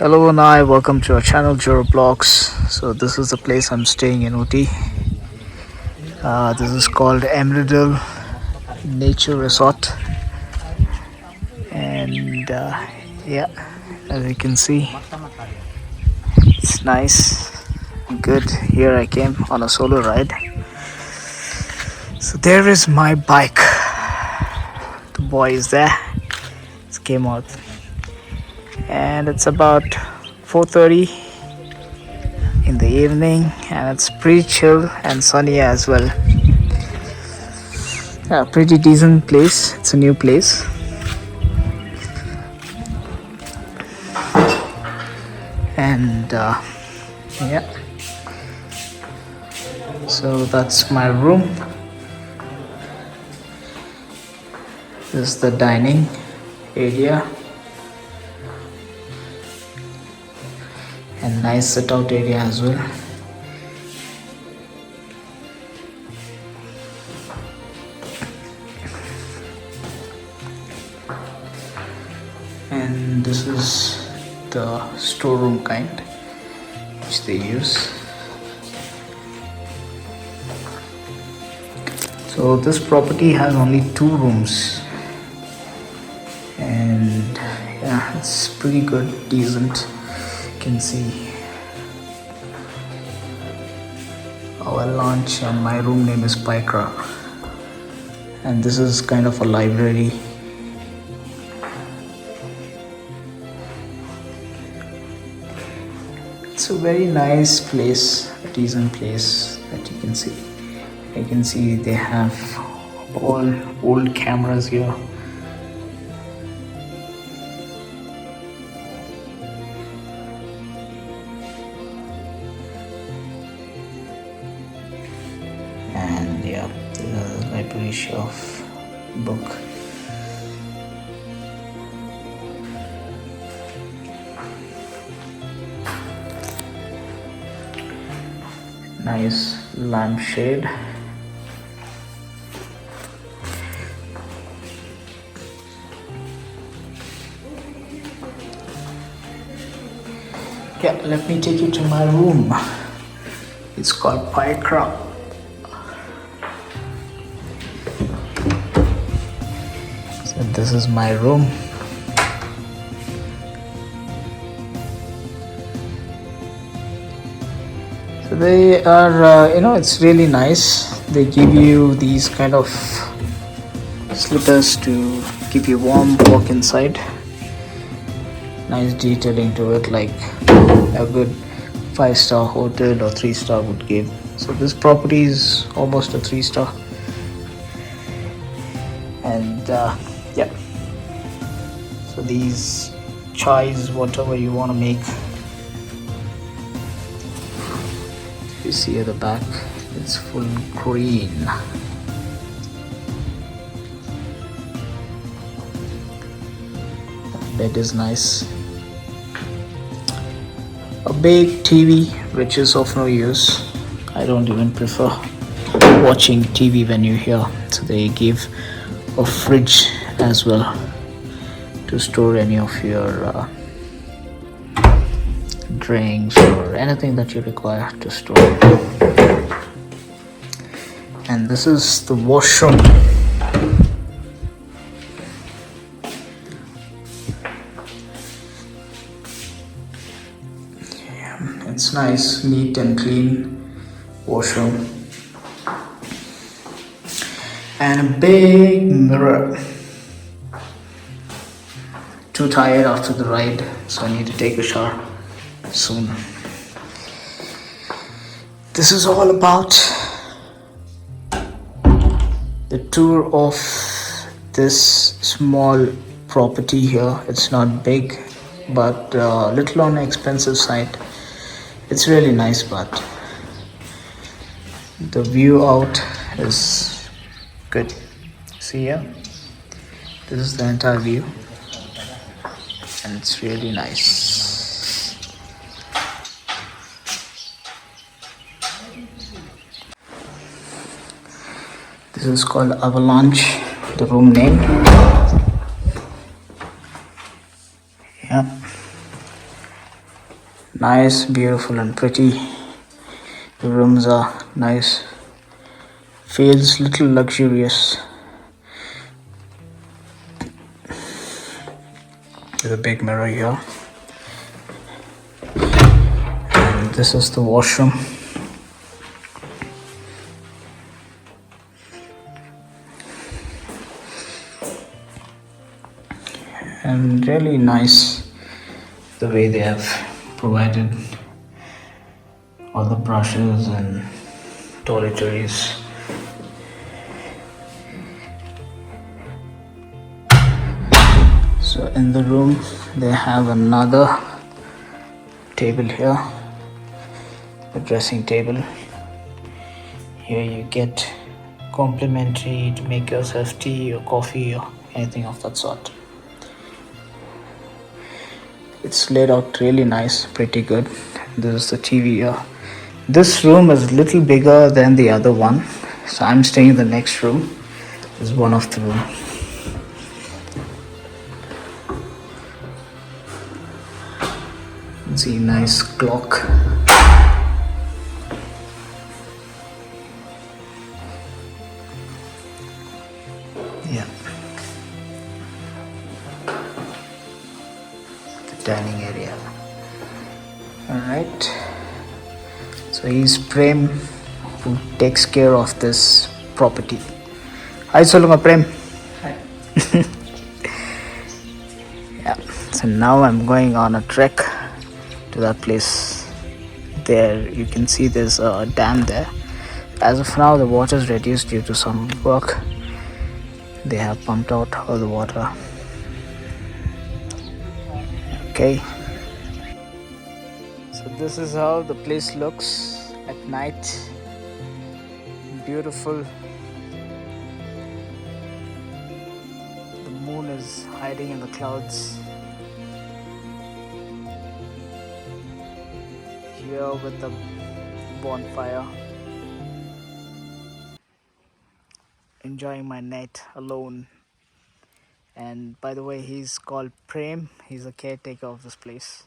Hello and I welcome to our channel Juro Blogs. So this is the place I'm staying in Ooty. This is called Emerald Nature Resort, and yeah, as you can see, it's nice, good. Here I came on a solo ride. So there is my bike. The boy is there. It came out, and it's about 4:30 in the evening, and it's pretty chill and sunny as well. Yeah, pretty decent place. It's a new place, and yeah. So that's my room. This is the dining area, and nice sit out area as well. And this is the storeroom kind which they use. So this property has only 2 rooms, and yeah, it's pretty good, decent. You can see our lounge, and my room name is Pikra, and this is kind of a library. It's a very nice place, a decent place that you can see. I can see they have all old cameras here. And yeah, the library shelf, book. Nice lampshade. Yeah, let me take you to my room. It's called Pikra. So this is my room. So they are, it's really nice. They give you these kind of slippers to keep you warm, walk inside. Nice detailing to it, like a good 5-star hotel or 3-star would give. So this property is almost a 3-star. And yeah, so these chais, whatever you want to make, you see at the back, it's full green. Bed is nice. A big TV, which is of no use. I don't even prefer watching TV when you're here. So they give a fridge as well to store any of your drinks or anything that you require to store. And this is the washroom. It's nice, neat and clean washroom, and a big mirror. Too tired after the ride, so I need to take a shower soon. This is all about the tour of this small property here. It's not big, but little on the expensive side. It's really nice, but the view out is good. See here, this is the entire view, and it's really nice. This is called Avalanche, the room name. Yeah, Nice, beautiful, and pretty. The rooms are nice. Feels little luxurious. There's a big mirror here. And this is the washroom. And really nice the way they have provided all the brushes and toiletries. So in the room they have another table here, a dressing table. Here you get complimentary to make yourself tea or coffee or anything of that sort. It's laid out really nice, pretty good. This is the TV here. This room is a little bigger than the other one, so I'm staying in the next room. This is one of the room. See, nice clock. Yeah. The dining area. Alright. So he's Prem who takes care of this property. Hi Solunga Prem. Yeah. So now I'm going on a trek to that place. There you can see there's a dam there. As of now the water is reduced due to some work. They have pumped out all the water. Okay. So this is how the place looks at night. Beautiful. The moon is hiding in the clouds. Here with the bonfire. Enjoying my night alone. And by the way, he's called Prem. He's a caretaker of this place.